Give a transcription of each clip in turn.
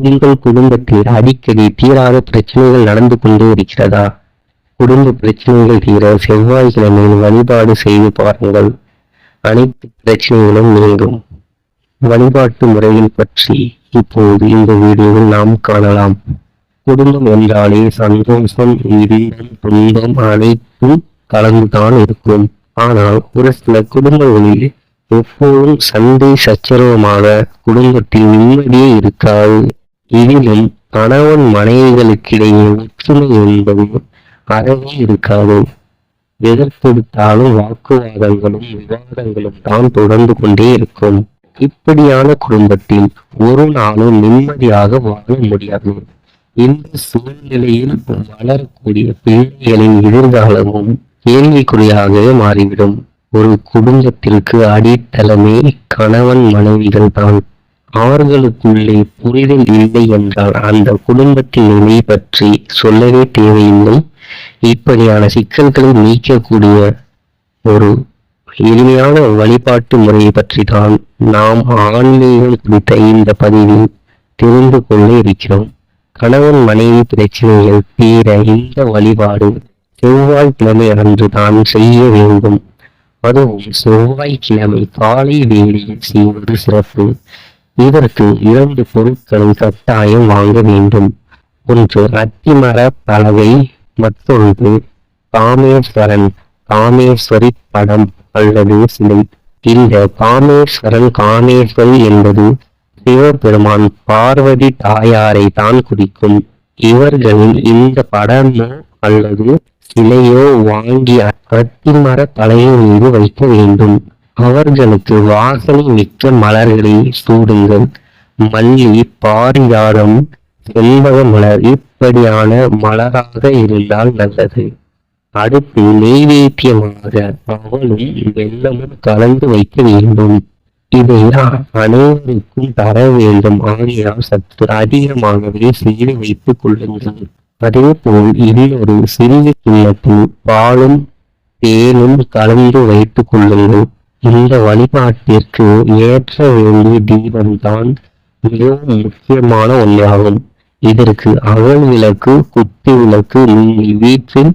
உங்கள் குடும்பத்தில் அடிக்கடி தீராத பிரச்சனைகள் நடந்து கொண்டே இருக்கிறதா? குடும்ப பிரச்சனைகள் தீர செவ்வாய்க்கிழமையில் வழிபாடு செய்து பாருங்கள். அனைத்து பிரச்சனைகளும் நீங்கும். வழிபாட்டு முறைகள் பற்றி இப்போது இந்த வீடியோவில் நாம் காணலாம். குடும்பம் என்றாலே சந்தோஷம், இன்பம், துன்பம் அனைத்தும் கலந்துதான் இருக்கும். ஆனால் ஒரு சில குடும்பங்களில் எப்போதும் சண்டை சச்சரவுமாக குடும்பத்தில் நிம்மதியே இருக்காது. இதிலும் கணவன் மனைவிகளுக்கிடையே ஒற்றுமை என்பது அறவே இருக்காது. எதற்கெடுத்தாலும் வாக்குவாதங்களும் விவாதங்களும் தான் தொடர்ந்து கொண்டே இருக்கும். இப்படியான குடும்பத்தில் ஒரு நாளும் நிம்மதியாக வாழ முடியாது. இந்த சூழ்நிலையில் வளரக்கூடிய பிள்ளைகளின் எதிர்காலமும் கேள்விக்குறியாகவே மாறிவிடும். ஒரு குடும்பத்திற்கு அடித்தளமே கணவன் மனைவிகள் தான். அவர்களுக்குள்ளே புரிதல் இல்லை என்றால் அந்த குடும்பத்தின் நிலை பற்றி சொல்லவே தேவையில்லை. இப்படியான சிக்கல்களை நீக்கக்கூடிய ஒரு எளிமையான வழிபாட்டு முறையை பற்றி தான் நாம் ஆன்மீகம் குறித்த இந்த பதிவில் தெரிந்து கொள்ள இருக்கிறோம். கணவன் மனைவி பிரச்சனைகள் தீர இந்த வழிபாடு செவ்வாய்க்கிழமை அன்று தான் செய்ய வேண்டும். அதுவும் செவ்வாய்க்கிழமை காலை வேளையில் செய்வது சிறப்பு. இதற்கு 2 பொருட்களை கட்டாயம் வாங்க வேண்டும். ஒன்று அத்திமர பலகை, மற்றொன்று காமேஸ்வரன் காமேஸ்வரி படம் அல்லது சிலை. இந்த காமேஸ்வரன் காமேஸ்வரி என்பது சிவபெருமான் பார்வதி தாயாரை தான் குறிக்கும். இவர்களின் இந்த படமோ அல்லது சிலையோ வாங்கி அத்திமர பலகை மீது வைக்க வேண்டும். அவர்களுக்கு வாசனை மிக்க மலர்களை சூடுங்கள். மல்லி, பாரிஜாதம், செண்பக மலர் இப்படியான மலராக இருந்தால் நல்லது. அடுத்து நெய்வேத்தியமாக அவலும் வெல்லமும் கலந்து வைக்க வேண்டும். இதை அனைவருக்கும் தர வேண்டும். ஆகையால் சற்று அதிகமாகவே செய்து வைத்துக் கொள்ளுங்கள். அதே போல் இன்னொரு சிறிய கிண்ணத்தில் பாலும் தேனும் கலந்து வைத்துக் கொள்ளுங்கள். இந்த வழிபாட்டிற்கு ஏற்ற வேண்டிய தீபம்தான் மிகவும் முக்கியமான ஒன்றாகும். இதற்கு அகல் விளக்கு, குத்து விளக்கு, நீங்கள் வீட்டில்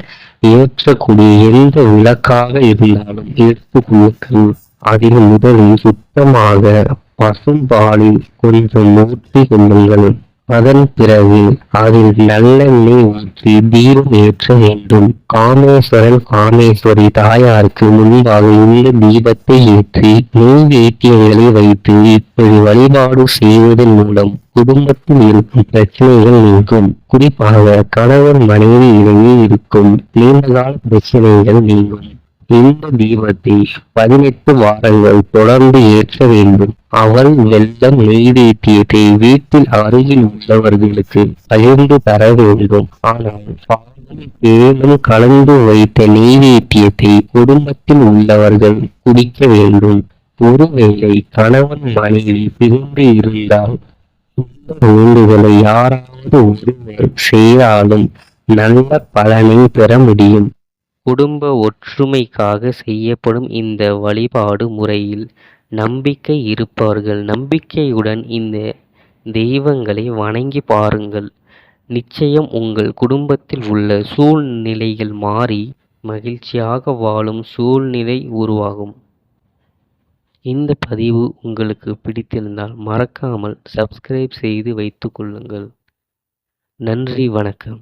ஏற்றக்கூடிய எந்த விளக்காக இருந்தாலும் எடுத்துக்கொள்ளுங்கள். அதில் முதலில் சுத்தமாக பசும்பாலில் கொஞ்சம் ஊற்றி கொள்ளுங்கள். அதன் பிறகு அதில் நல்லெண்ணெய் ஊற்றி தீபம் ஏற்ற வேண்டும். காமேஸ்வரன் காமேஸ்வரி தாயாருக்கு முன்பாக இந்த தீபத்தை ஏற்றி நெய்வேத்தியங்களை வைத்து இப்படி வழிபாடு செய்வதன் மூலம் குடும்பத்தில் இருக்கும் பிரச்சனைகள் நீங்கும். குறிப்பாக கணவன் மனைவி இடையே இருக்கும் நீண்டகால பிரச்சனைகள் நீங்கும். இந்த தீபத்தை 18 வாரங்கள் தொடர்ந்து ஏற்ற வேண்டும். அவள் வெள்ளம் நெய்வேத்தியத்தை வீட்டில் அருகில் உள்ளவர்களுக்கு பகிர்ந்து தர வேண்டும். ஆனால் பாலும் தேனும் கலந்து வைத்த நெய்வேத்தியத்தை குடும்பத்தில் உள்ளவர்கள் குடிக்க வேண்டும். ஒருவேளை கணவன் மனைவி பிரிந்து இருந்தால் இந்த வேண்டுதலை யாராவது ஒருவர் செய்தாலும் நல்ல பலனை பெற முடியும். குடும்ப ஒற்றுமைக்காக செய்யப்படும் இந்த வழிபாடு முறையில் நம்பிக்கை இருப்பவர்கள் நம்பிக்கையுடன் இந்த தெய்வங்களை வணங்கி பாருங்கள். நிச்சயம் உங்கள் குடும்பத்தில் உள்ள சூழ்நிலைகள் மாறி மகிழ்ச்சியாக வாழும் சூழ்நிலை உருவாகும். இந்த பதிவு உங்களுக்கு பிடித்திருந்தால் மறக்காமல் சப்ஸ்கிரைப் செய்து வைத்துக் கொள்ளுங்கள். நன்றி, வணக்கம்.